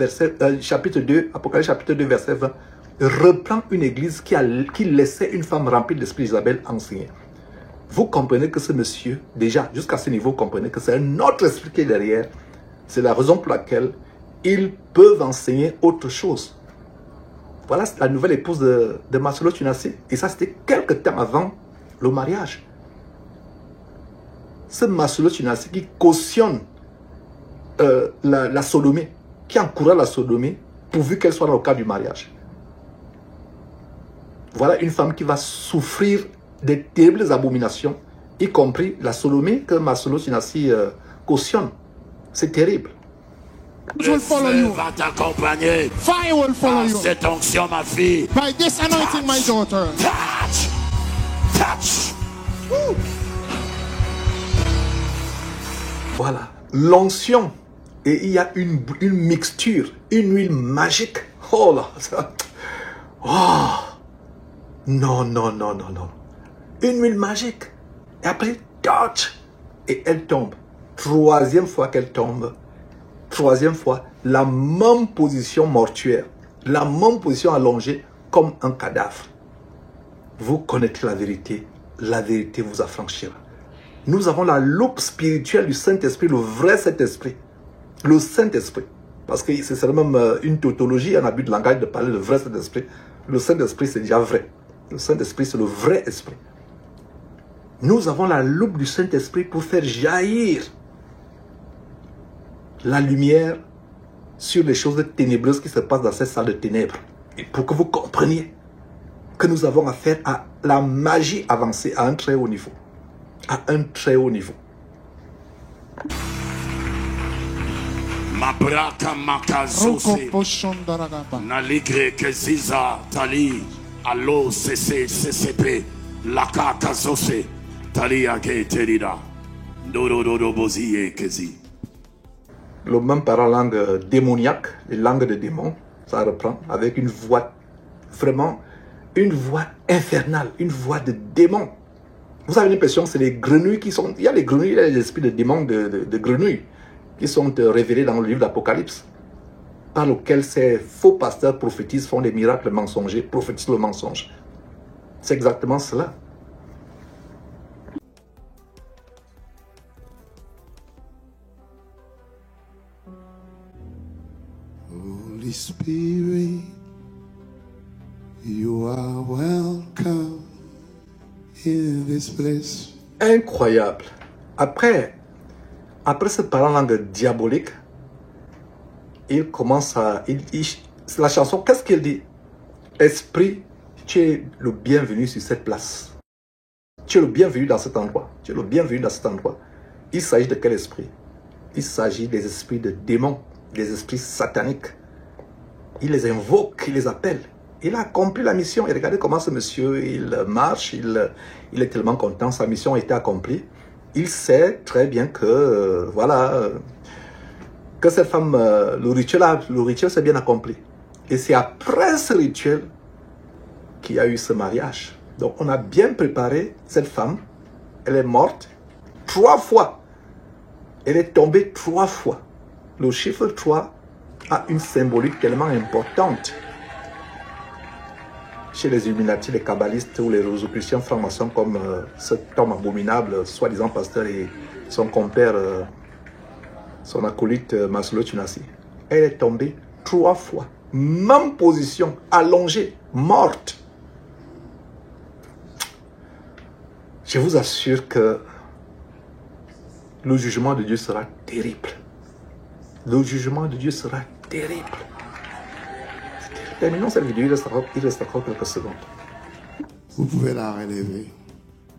chapitre 2, Apocalypse chapitre 2, verset 20, reprend une église qui laissait une femme remplie de l'esprit d'Isabelle enseigner. Vous comprenez que ce monsieur, déjà, jusqu'à ce niveau, vous comprenez que c'est un autre esprit qui est derrière. C'est la raison pour laquelle ils peuvent enseigner autre chose. Voilà la nouvelle épouse de Masolo Tunasi. Et ça, c'était quelque temps avant le mariage. Ce Masolo Tunasi qui cautionne la sodomie, qui encourage la sodomie, pourvu qu'elle soit dans le cadre du mariage. Voilà une femme qui va souffrir des terribles abominations, y compris la sodomie que Masolo Tunasi cautionne. C'est terrible. Will follow Le feu you. va t'accompagner. Fire will follow Par you. cette onction, ma fille. By this anointing, my daughter. Touch. Touch. Voilà, l'onction. Et il y a une mixture, une huile magique. Oh là, ça. Oh. Non, non, non, non, non. Une huile magique. Et après, touch. Et elle tombe. 3e fois qu'elle tombe. 3e fois, la même position mortuaire. La même position allongée comme un cadavre. Vous connaîtrez la vérité vous affranchira. Nous avons la loupe spirituelle du Saint-Esprit, le vrai Saint-Esprit. Le Saint-Esprit. Parce que c'est même une tautologie, un abus de langage de parler le vrai Saint-Esprit. Le Saint-Esprit, c'est déjà vrai. Le Saint-Esprit, c'est le vrai esprit. Nous avons la loupe du Saint-Esprit pour faire jaillir la lumière sur les choses ténébreuses qui se passent dans cette salle de ténèbres. Et pour que vous compreniez que nous avons affaire à la magie avancée à un très haut niveau. À un très haut niveau. Mabraka makazose. Rokoposhondaragaba. Naligre keziza tali. Allo CCP. Laka kazose. Tali ake terida. Dodo boziye kezi. Le même par langue démoniaque, les langues de démons, ça reprend avec une voix, vraiment, une voix infernale, une voix de démon. Vous avez l'impression que c'est les grenouilles qui sont... Il y a les grenouilles, il y a les esprits de démons de grenouilles qui sont révélés dans le livre d'Apocalypse, par lequel ces faux pasteurs prophétisent, font des miracles mensongers, prophétisent le mensonge. C'est exactement cela. Holy Spirit, you are welcome in this place. Incroyable. Après ce parlant langue diabolique, il commence à... la chanson, qu'est-ce qu'il dit? Esprit, tu es le bienvenu sur cette place. Tu es le bienvenu dans cet endroit. Tu es le bienvenu dans cet endroit. Il s'agit de quel esprit? Il s'agit des esprits de démons, des esprits sataniques. Il les invoque, il les appelle. Il a accompli la mission. Et regardez comment ce monsieur, il marche, il est tellement content. Sa mission a été accomplie. Il sait très bien que, voilà, que cette femme, le rituel s'est bien accompli. Et c'est après ce rituel qu'il y a eu ce mariage. Donc on a bien préparé cette femme. Elle est morte 3 fois. Elle est tombée 3 fois. Le chiffre 3 a une symbolique tellement importante. Chez les Illuminati, les kabbalistes ou les rosicruciens francs-maçons comme cet homme abominable, soi-disant pasteur et son compère, son acolyte Maslow Tunasi. Elle est tombée 3 fois. Même position, allongée, morte. Je vous assure que le jugement de Dieu sera terrible. Le jugement de Dieu sera terrible. Terminons cette vidéo, il reste encore quelques secondes. Vous pouvez la relever.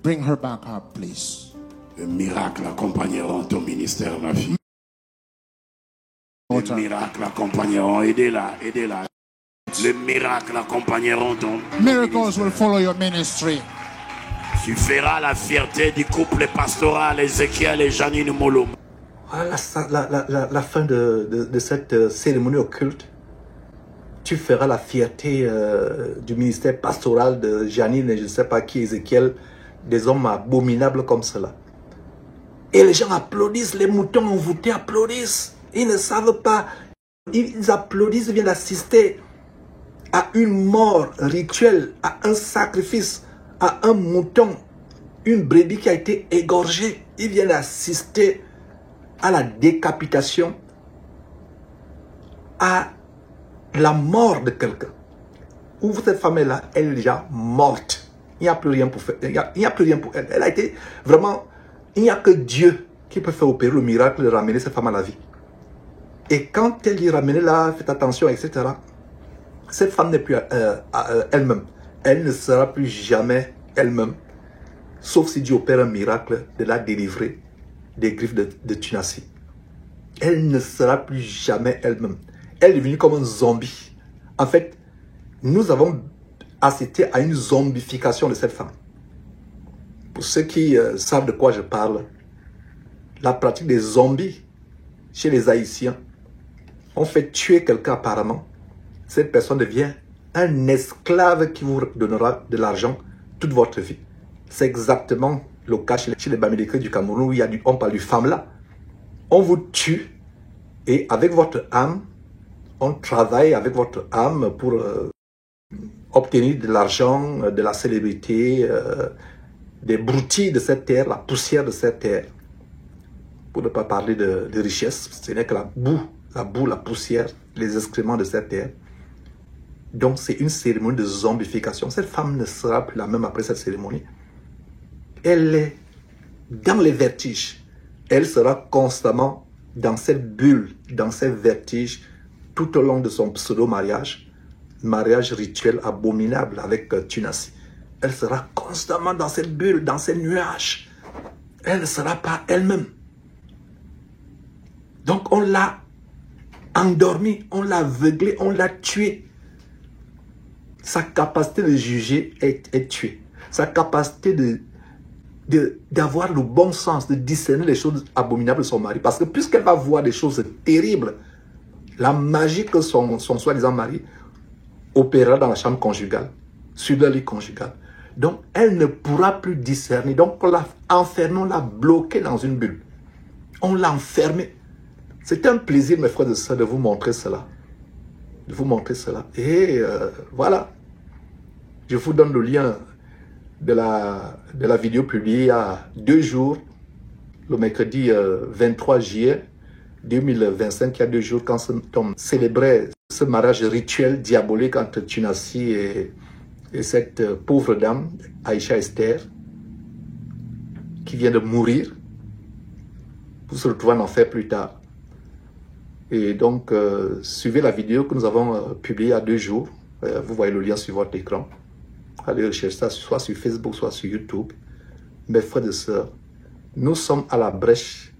Bring her back up, please. Les miracles accompagneront ton ministère, ma fille. Les miracles accompagneront, aidez-la, aidez-la. Les miracles accompagneront ton Miracles will follow your ministry. Tu feras la fierté du couple pastoral Ézéchiel et Janine Molo. Voilà la fin de cette cérémonie occulte. Tu feras la fierté du ministère pastoral de Janine et je ne sais pas qui, Ézéchiel, des hommes abominables comme cela. Et les gens applaudissent, les moutons envoûtés applaudissent. Ils ne savent pas. Ils applaudissent, ils viennent assister à une mort rituelle, à un sacrifice, à un mouton, une brebis qui a été égorgée. Ils viennent assister à la décapitation, à la mort de quelqu'un. Où cette femme est là, elle est déjà morte. Il n'y a plus rien pour faire. Il n'y a plus rien pour elle. Elle a été vraiment... Il n'y a que Dieu qui peut faire opérer le miracle de ramener cette femme à la vie. Et quand elle y ramène là, faites attention, etc. Cette femme n'est plus elle-même. Elle ne sera plus jamais elle-même. Sauf si Dieu opère un miracle de la délivrer des griffes de Tunasi. Elle ne sera plus jamais elle-même. Elle est devenue comme un zombie. En fait, nous avons assisté à une zombification de cette femme. Pour ceux qui savent de quoi je parle, la pratique des zombies chez les Haïtiens, on fait tuer quelqu'un apparemment. Cette personne devient un esclave qui vous donnera de l'argent toute votre vie. C'est exactement le cas chez les Bamileke du Cameroun où on parle du femme-là. On vous tue et avec votre âme, on travaille avec votre âme pour obtenir de l'argent, de la célébrité, des broutilles de cette terre, la poussière de cette terre. Pour ne pas parler de richesse, ce n'est que la boue, la poussière, les excréments de cette terre. Donc c'est une cérémonie de zombification. Cette femme ne sera plus la même après cette cérémonie. Elle est dans les vertiges. Elle sera constamment dans cette bulle, dans ces vertiges, tout au long de son pseudo-mariage, mariage rituel abominable avec Tunasi. Elle sera constamment dans cette bulle, dans ces nuages. Elle ne sera pas elle-même. Donc on l'a endormie, on l'a aveuglée, on l'a tuée. Sa capacité de juger est tuée. Sa capacité d'avoir le bon sens, de discerner les choses abominables de son mari. Parce que puisqu'elle va voir des choses terribles, la magie que son soi-disant mari opérera dans la chambre conjugale, sur le lit conjugal. Donc, elle ne pourra plus discerner. Donc, on l'a enfermée, on l'a bloquée dans une bulle. On l'a enfermée. C'est un plaisir, mes frères et sœurs, de vous montrer cela. De vous montrer cela. Et voilà. Je vous donne le lien de la vidéo publiée il y a 2 jours, le mercredi 23 juillet 2025, il y a 2 jours, quand on célébrait ce mariage rituel diabolique entre Tunasi et cette pauvre dame, Aïcha Esther, qui vient de mourir, pour se retrouver en enfer plus tard. Et donc, suivez la vidéo que nous avons publiée il y a 2 jours. Vous voyez le lien sur votre écran. Allez rechercher ça soit sur Facebook, soit sur YouTube. Mes frères et sœurs, nous sommes à la brèche.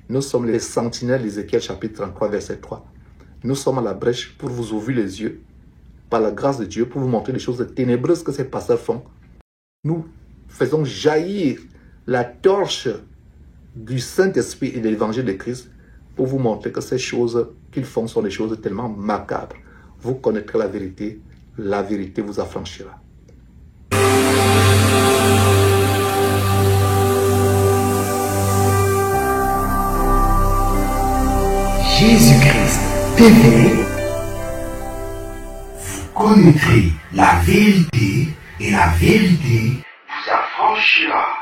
Nous sommes les sentinelles d'Ézéchiel chapitre 33, verset 3. Nous sommes à la brèche pour vous ouvrir les yeux, par la grâce de Dieu, pour vous montrer les choses ténébreuses que ces pasteurs font. Nous faisons jaillir la torche du Saint-Esprit et de l'évangile de Christ pour vous montrer que ces choses qu'ils font sont des choses tellement macabres. Vous connaîtrez la vérité vous affranchira. Jésus-Christ TV, vous connaîtrez la vérité et la vérité vous affranchira.